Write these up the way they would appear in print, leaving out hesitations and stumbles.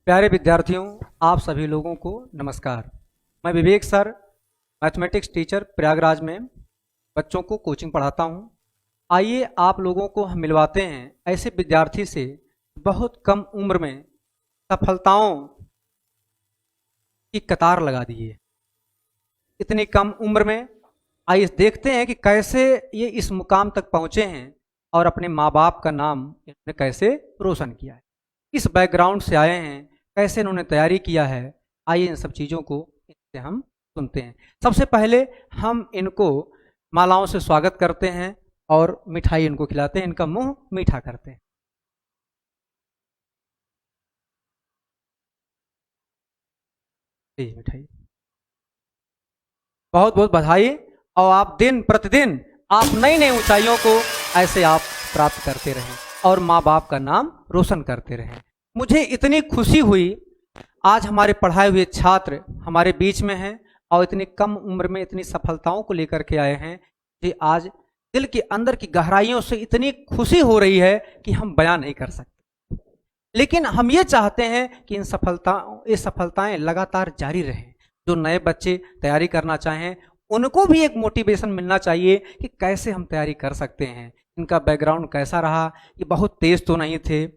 प्यारे विद्यार्थियों, आप सभी लोगों को नमस्कार। मैं विवेक सर, मैथमेटिक्स टीचर प्रयागराज में बच्चों को कोचिंग पढ़ाता हूं। आइए आप लोगों को हम मिलवाते हैं ऐसे विद्यार्थी से बहुत कम उम्र में सफलताओं की कतार लगा दी है। इतनी कम उम्र में आइए देखते हैं कि कैसे ये इस मुकाम तक पहुंचे हैं और अपने माँ बाप का नाम इन्होंने कैसे रोशन किया है, किस बैकग्राउंड से आए हैं, कैसे इन्होंने तैयारी किया है। आइए इन सब चीज़ों को इनसे हम सुनते हैं। सबसे पहले हम इनको मालाओं से स्वागत करते हैं और मिठाई इनको खिलाते हैं, इनका मुंह मीठा करते हैं। जी मिठाई, बहुत बहुत बधाई। और आप दिन प्रतिदिन आप नई नई ऊंचाइयों को ऐसे आप प्राप्त करते रहें और माँ बाप का नाम रोशन करते रहें। मुझे इतनी खुशी हुई, आज हमारे पढ़ाए हुए छात्र हमारे बीच में हैं और इतनी कम उम्र में इतनी सफलताओं को लेकर के आए हैं कि आज दिल के अंदर की गहराइयों से इतनी खुशी हो रही है कि हम बयां नहीं कर सकते। लेकिन हम ये चाहते हैं कि ये सफलताएं लगातार जारी रहें। जो नए बच्चे तैयारी करना चाहें उनको भी एक मोटिवेशन मिलना चाहिए कि कैसे हम तैयारी कर सकते हैं। इनका बैकग्राउंड कैसा रहा, ये बहुत तेज तो नहीं थे,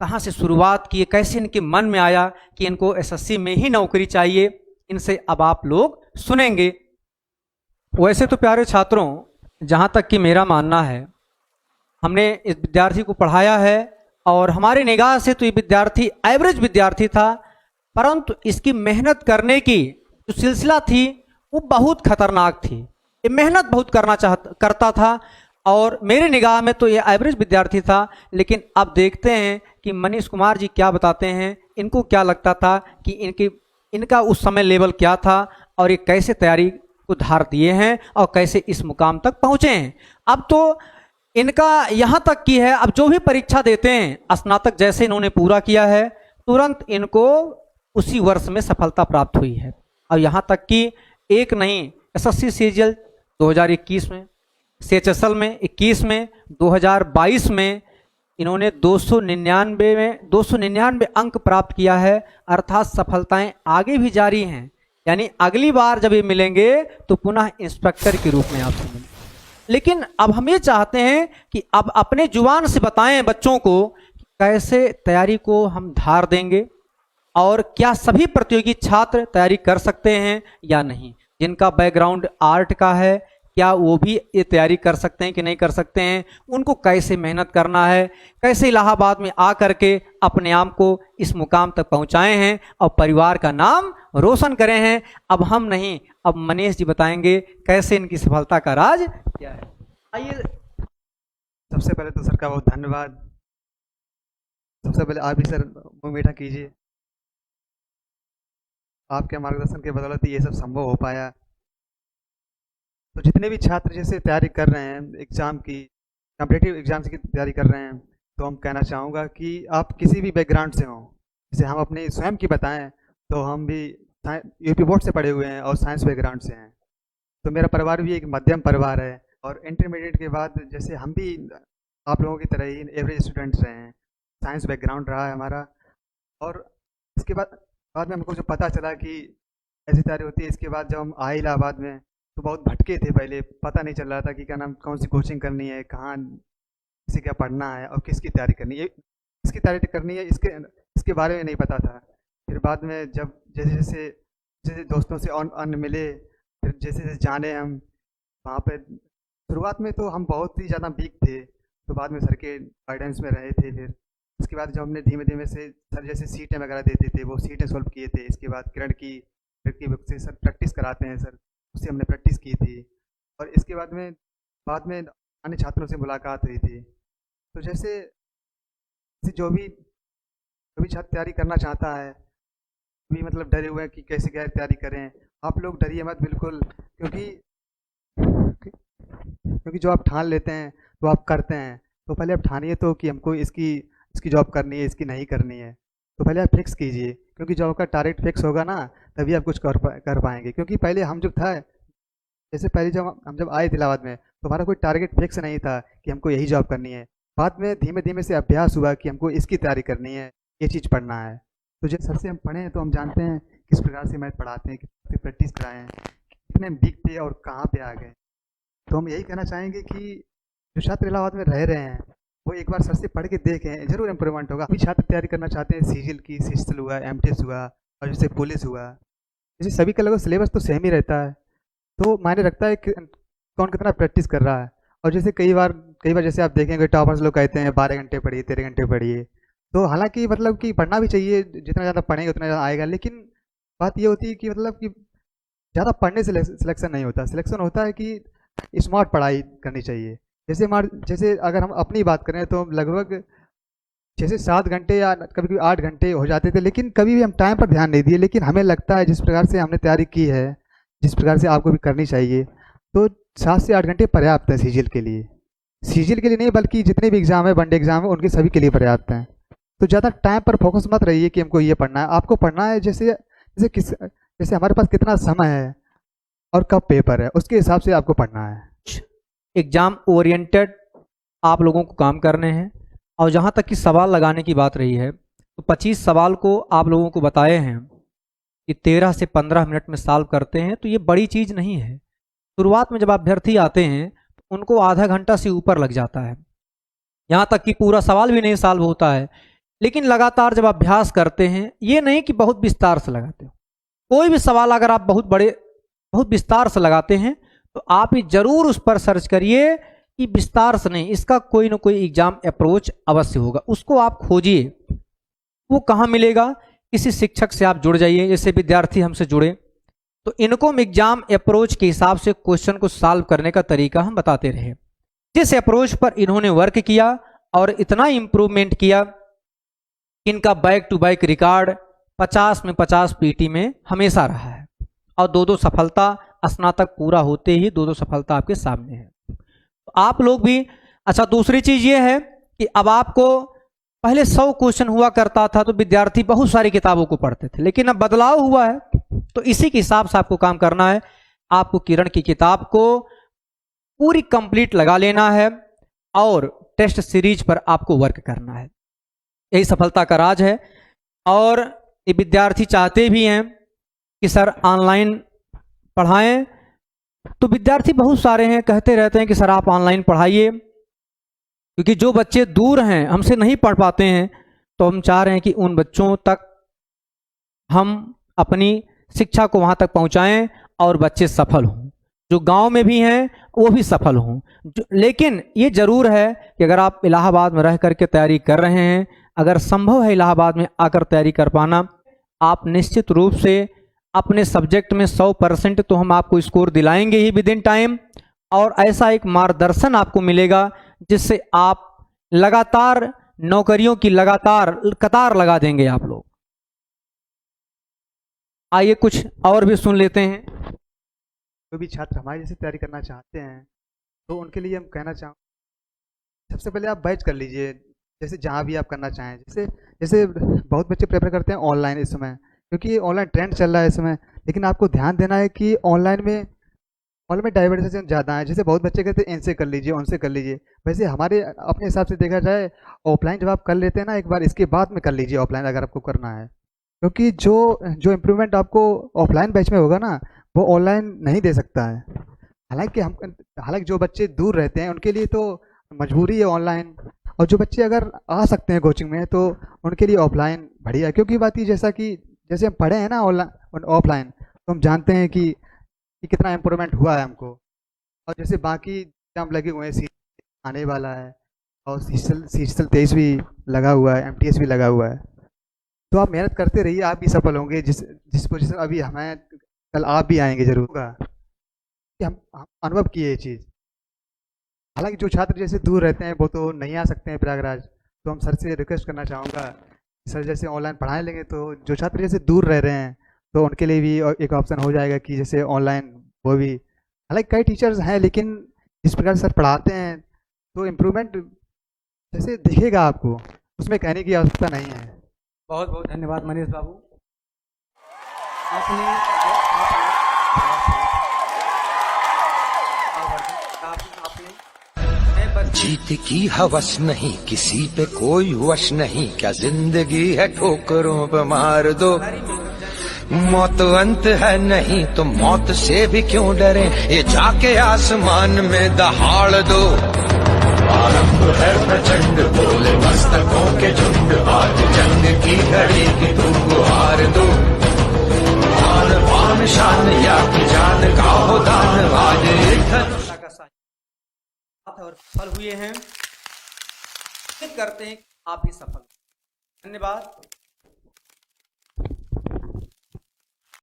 कहाँ से शुरुआत किए, कैसे इनके मन में आया कि इनको एसएससी में ही नौकरी चाहिए। इनसे अब आप लोग सुनेंगे। वैसे तो प्यारे छात्रों, जहाँ तक कि मेरा मानना है, हमने इस विद्यार्थी को पढ़ाया है और हमारी निगाह से तो ये विद्यार्थी एवरेज विद्यार्थी था, परंतु इसकी मेहनत करने की जो सिलसिला थी वो बहुत खतरनाक थी। ये मेहनत बहुत करता था और मेरी निगाह में तो ये एवरेज विद्यार्थी था। लेकिन अब देखते हैं कि मनीष कुमार जी क्या बताते हैं, इनको क्या लगता था कि इनका उस समय लेवल क्या था और ये कैसे तैयारी को धार दिए हैं और कैसे इस मुकाम तक पहुँचे हैं। अब तो इनका यहाँ तक की है, अब जो भी परीक्षा देते हैं स्नातक जैसे इन्होंने पूरा किया है, तुरंत इनको उसी वर्ष में सफलता प्राप्त हुई है। और यहाँ तक कि एक नहीं, एसएससी सीजीएल 2021 में, सीएचएसएल में 21 में, 2022 में इन्होंने 299 अंक प्राप्त किया है। अर्थात सफलताएं आगे भी जारी हैं। यानी अगली बार जब ये मिलेंगे तो पुनः इंस्पेक्टर के रूप में आपसे मिलेंगे। लेकिन अब हम ये चाहते हैं कि अब अपने जुबान से बताएं बच्चों को कि कैसे तैयारी को हम धार देंगे और क्या सभी प्रतियोगी छात्र तैयारी कर सकते हैं या नहीं। जिनका बैकग्राउंड आर्ट का है, क्या वो भी ये तैयारी कर सकते हैं कि नहीं कर सकते हैं, उनको कैसे मेहनत करना है, कैसे इलाहाबाद में आ करके अपने आप को इस मुकाम तक पहुंचाए हैं और परिवार का नाम रोशन करे हैं। अब हम नहीं, अब मनीष जी बताएंगे कैसे इनकी सफलता का राज क्या है। आइए। सबसे पहले तो सर का बहुत धन्यवाद। सबसे पहले आप भी सर मुँह मीठा कीजिए। आपके मार्गदर्शन के बदौलत ये सब संभव हो पाया। तो जितने भी छात्र जैसे तैयारी कर रहे हैं एग्ज़ाम की, कॉम्पिटिटिव एग्ज़ाम्स की तैयारी कर रहे हैं, तो हम कहना चाहूँगा कि आप किसी भी बैकग्राउंड से हों। जैसे हम अपने स्वयं की बताएं तो हम भी यूपी बोर्ड से पढ़े हुए हैं और साइंस बैकग्राउंड से हैं। तो मेरा परिवार भी एक मध्यम परिवार है और इंटरमीडिएट के बाद जैसे हम भी आप लोगों की तरह ही एवरेज स्टूडेंट्स रहे हैं। साइंस बैकग्राउंड रहा है हमारा। और इसके बाद में हमको जो पता चला कि ऐसी तैयारी होती है, इसके बाद जब हम आए इलाहाबाद में तो बहुत भटके थे। पहले पता नहीं चल रहा था कि क्या नाम, कौन सी कोचिंग करनी है, कहाँ किसे क्या पढ़ना है और किसकी तैयारी करनी है, किसकी तैयारी करनी है, इसके बारे में नहीं पता था। फिर बाद में जब जैसे जैसे जैसे दोस्तों से अन्य मिले, फिर जैसे जैसे जाने हम वहाँ पे, शुरुआत में तो हम बहुत ही ज़्यादा वीक थे, तो बाद में सर के गाइडेंस में रहे थे। फिर उसके बाद जब हमने धीमे धीमे से सर जैसे सीटें वगैरह देते थे वो सीटें सॉल्व किए थे। इसके बाद किरण की बुक से सर प्रैक्टिस कराते हैं सर, उससे हमने प्रैक्टिस की थी। और इसके बाद में अन्य छात्रों से मुलाकात हुई थी। तो जैसे जो भी छात्र तैयारी करना चाहता है, भी मतलब डरे हुए हैं कि कैसे क्या तैयारी करें, आप लोग डरिए मत बिल्कुल। क्योंकि जो आप ठान लेते हैं तो आप करते हैं। तो पहले आप ठानिए तो कि हमको इसकी जॉब करनी है, इसकी नहीं करनी है। तो पहले आप फिक्स कीजिए, क्योंकि जब आपका टारगेट फिक्स होगा ना तभी आप कुछ कर पाएंगे। क्योंकि पहले हम जो था, जैसे पहले जब आए थे इलाहाबाद में, तो हमारा कोई टारगेट फिक्स नहीं था कि हमको यही जॉब करनी है। बाद में धीमे धीमे से अभ्यास हुआ कि हमको इसकी तैयारी करनी है, ये चीज़ पढ़ना है। तो जैसे सर से हम पढ़े हैं तो हम जानते हैं किस प्रकार से मैथ पढ़ाते हैं, किस प्रकार से प्रैक्टिस कराए हैं, कितने वीक थे और कहाँ पे आ गए। तो हम यही कहना चाहेंगे कि जो छात्र इलाहाबाद में रह रहे हैं वो एक बार सर से पढ़ के देखें, जरूर इम्प्रूवमेंट होगा। अभी छात्र तैयारी करना चाहते हैं सीजीएल की, सीजीएल हुआ, एमटीएस हुआ और जैसे पुलिस हुआ, जैसे सभी का लगभग सिलेबस तो सेम ही रहता है, तो मायने रखता है कि कौन कितना प्रैक्टिस कर रहा है। और जैसे कई बार जैसे आप देखेंगे टॉपर्स लोग कहते हैं 12 घंटे पढ़िए, 13 घंटे पढ़िए। तो हालांकि मतलब कि पढ़ना भी चाहिए, जितना ज़्यादा पढ़ेंगे उतना ज़्यादा आएगा, लेकिन बात ये होती है कि मतलब कि ज़्यादा पढ़ने से सिलेक्शन नहीं होता। सिलेक्शन होता है कि स्मार्ट पढ़ाई करनी चाहिए। जैसे अगर हम अपनी बात करें तो लगभग 6 से 7 घंटे या कभी कभी 8 घंटे हो जाते थे, लेकिन कभी भी हम टाइम पर ध्यान नहीं दिए। लेकिन हमें लगता है जिस प्रकार से हमने तैयारी की है, जिस प्रकार से आपको भी करनी चाहिए, तो 7 से 8 घंटे पर्याप्त है सीजीएल के लिए। सीजीएल के लिए नहीं बल्कि जितने भी एग्जाम है, वनडे एग्जाम है, उनके सभी के लिए पर्याप्त हैं। तो ज़्यादा टाइम पर फोकस मत रहिए कि हमको ये पढ़ना है। आपको पढ़ना है जैसे हमारे पास कितना समय है और कब पेपर है, उसके हिसाब से आपको पढ़ना है। एग्जाम ओरिएंटेड आप लोगों को काम करने हैं। और जहाँ तक कि सवाल लगाने की बात रही है, तो 25 सवाल को आप लोगों को बताए हैं कि 13 से 15 मिनट में सॉल्व करते हैं, तो ये बड़ी चीज़ नहीं है। शुरुआत में जब अभ्यर्थी आते हैं उनको आधा घंटा से ऊपर लग जाता है, यहाँ तक कि पूरा सवाल भी नहीं सॉल्व होता है। लेकिन लगातार जब अभ्यास करते हैं, ये नहीं कि बहुत विस्तार से लगाते हो, कोई भी सवाल अगर आप बहुत विस्तार से लगाते हैं तो आप ही जरूर उस पर सर्च करिए कि विस्तार से नहीं, इसका कोई ना कोई एग्जाम अप्रोच अवश्य होगा, उसको आप खोजिए। वो कहाँ मिलेगा? किसी शिक्षक से आप जुड़ जाइए, जैसे विद्यार्थी हमसे जुड़े तो इनको हम एग्जाम अप्रोच के हिसाब से क्वेश्चन को सॉल्व करने का तरीका हम बताते रहे। जिस अप्रोच पर इन्होंने वर्क किया और इतना इम्प्रूवमेंट किया, इनका बैक टू बैक रिकॉर्ड 50 में 50 पीटी में हमेशा रहा है। और 2-2 सफलता, स्नातक पूरा होते ही 2-2 सफलता आपके सामने है। तो आप लोग भी अच्छा, दूसरी चीज ये है कि अब आपको पहले 100 क्वेश्चन हुआ करता था तो विद्यार्थी बहुत सारी किताबों को पढ़ते थे, लेकिन अब बदलाव हुआ है, तो इसी के हिसाब से आपको काम करना है। आपको किरण की किताब को पूरी कंप्लीट लगा लेना है और टेस्ट सीरीज पर आपको वर्क करना है, यही सफलता का राज है। और ये विद्यार्थी चाहते भी हैं कि सर ऑनलाइन पढ़ाएं, तो विद्यार्थी बहुत सारे हैं कहते रहते हैं कि सर आप ऑनलाइन पढ़ाइए, क्योंकि जो बच्चे दूर हैं, हमसे नहीं पढ़ पाते हैं, तो हम चाह रहे हैं कि उन बच्चों तक हम अपनी शिक्षा को वहाँ तक पहुँचाएं और बच्चे सफल हों, जो गांव में भी हैं वो भी सफल हों। लेकिन ये ज़रूर है कि अगर आप इलाहाबाद में रह करके तैयारी कर रहे हैं, अगर संभव है इलाहाबाद में आकर तैयारी कर पाना, आप निश्चित रूप से अपने सब्जेक्ट में 100% तो हम आपको स्कोर दिलाएंगे ही विद इन टाइम, और ऐसा एक मार्गदर्शन आपको मिलेगा जिससे आप लगातार नौकरियों की लगातार कतार लगा देंगे आप लोग। आइए कुछ और भी सुन लेते हैं। कोई भी छात्र हमारे जैसे तैयारी करना चाहते हैं तो उनके लिए हम कहना चाहूँ, सबसे पहले आप बैच कर लीजिए, जैसे जहाँ भी आप करना चाहें। जैसे बहुत बच्चे प्रेफर करते हैं ऑनलाइन इस समय, क्योंकि ऑनलाइन ट्रेंड चल रहा है इस समय। लेकिन आपको ध्यान देना है कि ऑनलाइन में डाइवर्सिटी ज़्यादा है। जैसे बहुत बच्चे कहते हैं इनसे कर लीजिए, उनसे कर लीजिए। वैसे हमारे अपने हिसाब से देखा जाए, ऑफलाइन जब आप कर लेते हैं ना एक बार, इसके बाद में कर लीजिए ऑफलाइन अगर आपको करना है, क्योंकि जो इम्प्रूवमेंट आपको ऑफलाइन बैच में होगा ना, वो ऑनलाइन नहीं दे सकता है। हालांकि जो बच्चे दूर रहते हैं उनके लिए तो मजबूरी है ऑनलाइन, और जो बच्चे अगर आ सकते हैं कोचिंग में तो उनके लिए ऑफलाइन बढ़िया है। क्योंकि बात ये जैसे हम पढ़े हैं ना ऑनलाइन ऑफलाइन, तो हम जानते हैं कि कितना इम्प्रूवमेंट हुआ है हमको। और जैसे बाकी एग्जाम लगे हुए हैं, आने वाला है, और सीजीएल 23 भी लगा हुआ है, एमटीएस भी लगा हुआ है, तो आप मेहनत करते रहिए, आप भी सफल होंगे। जिस पोजीशन अभी हमें, कल आप भी आएंगे जरूर होगा, कि हम अनुभव किए ये चीज़। हालांकि जो छात्र जैसे दूर रहते हैं वो तो नहीं आ सकते हैं प्रयागराज, तो हम सर से रिक्वेस्ट करना चाहूँगा, सर जैसे ऑनलाइन पढ़ाने लेंगे तो जो छात्र जैसे दूर रह रहे हैं तो उनके लिए भी एक ऑप्शन हो जाएगा कि जैसे ऑनलाइन वो भी। हालांकि कई टीचर्स हैं, लेकिन जिस प्रकार सर पढ़ाते हैं तो इम्प्रूवमेंट जैसे दिखेगा आपको, उसमें कहने की आवश्यकता नहीं है। बहुत बहुत धन्यवाद मनीष बाबू। आपने नए जीत की हवस नहीं, किसी पे कोई वश नहीं, क्या जिंदगी है ठोकरों पे मार दो। मौत अंत है नहीं तो मौत से भी क्यों डरे, ये जाके आसमान में दहाड़ दो। आरंभ है प्रचंड बोले मस्तकों के झुंड, आज जंग की घड़ी की तुम गुहार दो। आन पान शान या की जान का हो दान, आज एक और सफल हुए हैं। उम्मीद करते हैं आप भी सफल। धन्यवाद।